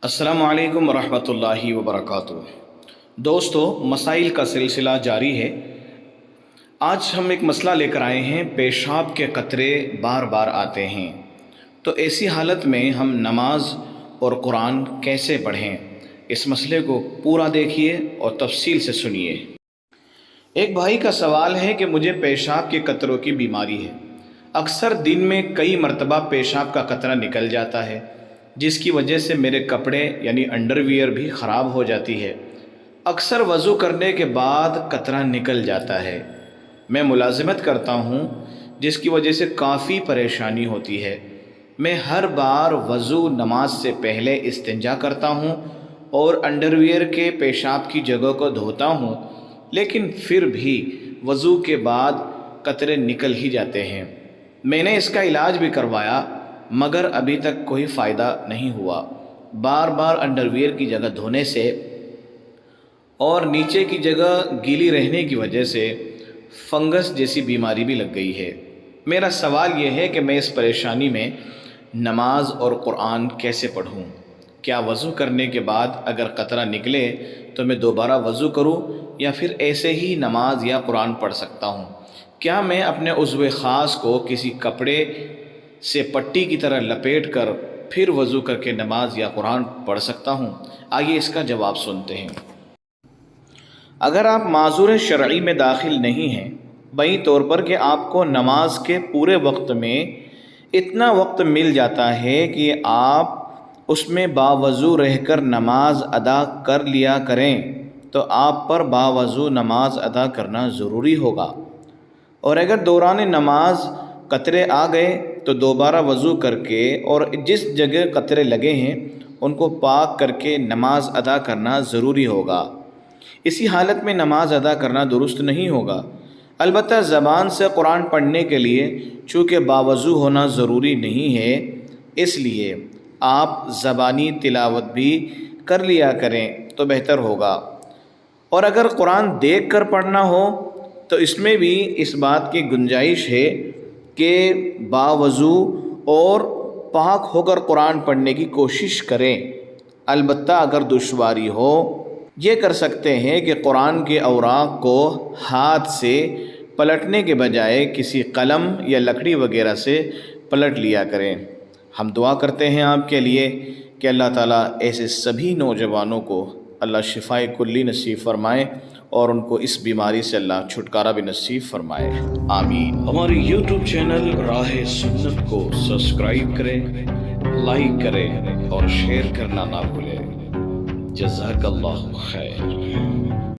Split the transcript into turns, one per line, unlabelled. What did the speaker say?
السلام علیکم ورحمۃ اللہ وبرکاتہ۔ دوستو، مسائل کا سلسلہ جاری ہے۔ آج ہم ایک مسئلہ لے کر آئے ہیں، پیشاب کے قطرے بار بار آتے ہیں، تو ایسی حالت میں ہم نماز اور قرآن کیسے پڑھیں؟ اس مسئلے کو پورا دیکھیے اور تفصیل سے سنیے۔ ایک بھائی کا سوال ہے کہ مجھے پیشاب کے قطروں کی بیماری ہے۔ اکثر دن میں کئی مرتبہ پیشاب کا قطرہ نکل جاتا ہے، جس کی وجہ سے میرے کپڑے یعنی انڈر ویئر بھی خراب ہو جاتی ہے۔ اکثر وضو کرنے کے بعد قطرہ نکل جاتا ہے۔ میں ملازمت کرتا ہوں، جس کی وجہ سے کافی پریشانی ہوتی ہے۔ میں ہر بار وضو نماز سے پہلے استنجا کرتا ہوں اور انڈر ویئر کے پیشاب کی جگہ کو دھوتا ہوں، لیکن پھر بھی وضو کے بعد قطرے نکل ہی جاتے ہیں۔ میں نے اس کا علاج بھی کروایا، مگر ابھی تک کوئی فائدہ نہیں ہوا۔ بار بار انڈر ویئر کی جگہ دھونے سے اور نیچے کی جگہ گیلی رہنے کی وجہ سے فنگس جیسی بیماری بھی لگ گئی ہے۔ میرا سوال یہ ہے کہ میں اس پریشانی میں نماز اور قرآن کیسے پڑھوں؟ کیا وضو کرنے کے بعد اگر قطرہ نکلے تو میں دوبارہ وضو کروں، یا پھر ایسے ہی نماز یا قرآن پڑھ سکتا ہوں؟ کیا میں اپنے عضو خاص کو کسی کپڑے سے پٹی کی طرح لپیٹ کر پھر وضو کر کے نماز یا قرآن پڑھ سکتا ہوں؟ آئیے اس کا جواب سنتے ہیں۔ اگر آپ معذور شرعی میں داخل نہیں ہیں، بئی طور پر کہ آپ کو نماز کے پورے وقت میں اتنا وقت مل جاتا ہے کہ آپ اس میں باوضو رہ کر نماز ادا کر لیا کریں، تو آپ پر باوضو نماز ادا کرنا ضروری ہوگا۔ اور اگر دوران نماز قطرے آ گئے تو دوبارہ وضو کر کے اور جس جگہ قطرے لگے ہیں ان کو پاک کر کے نماز ادا کرنا ضروری ہوگا۔ اسی حالت میں نماز ادا کرنا درست نہیں ہوگا۔ البتہ زبان سے قرآن پڑھنے کے لیے چونکہ باوضو ہونا ضروری نہیں ہے، اس لیے آپ زبانی تلاوت بھی کر لیا کریں تو بہتر ہوگا۔ اور اگر قرآن دیکھ کر پڑھنا ہو تو اس میں بھی اس بات کی گنجائش ہے کہ باوضو اور پاک ہو کر قرآن پڑھنے کی کوشش کریں۔ البتہ اگر دشواری ہو، یہ کر سکتے ہیں کہ قرآن کے اوراق کو ہاتھ سے پلٹنے کے بجائے کسی قلم یا لکڑی وغیرہ سے پلٹ لیا کریں۔ ہم دعا کرتے ہیں آپ کے لیے کہ اللہ تعالیٰ ایسے سبھی نوجوانوں کو اللہ شفائے کلی نصیب فرمائے اور ان کو اس بیماری سے اللہ چھٹکارا بھی نصیب فرمائے، آمین۔ ہمارے یوٹیوب چینل راہ سنت کو سبسکرائب کریں، لائک کریں اور شیئر کرنا نہ بھولیں۔ جزاک اللہ خیر۔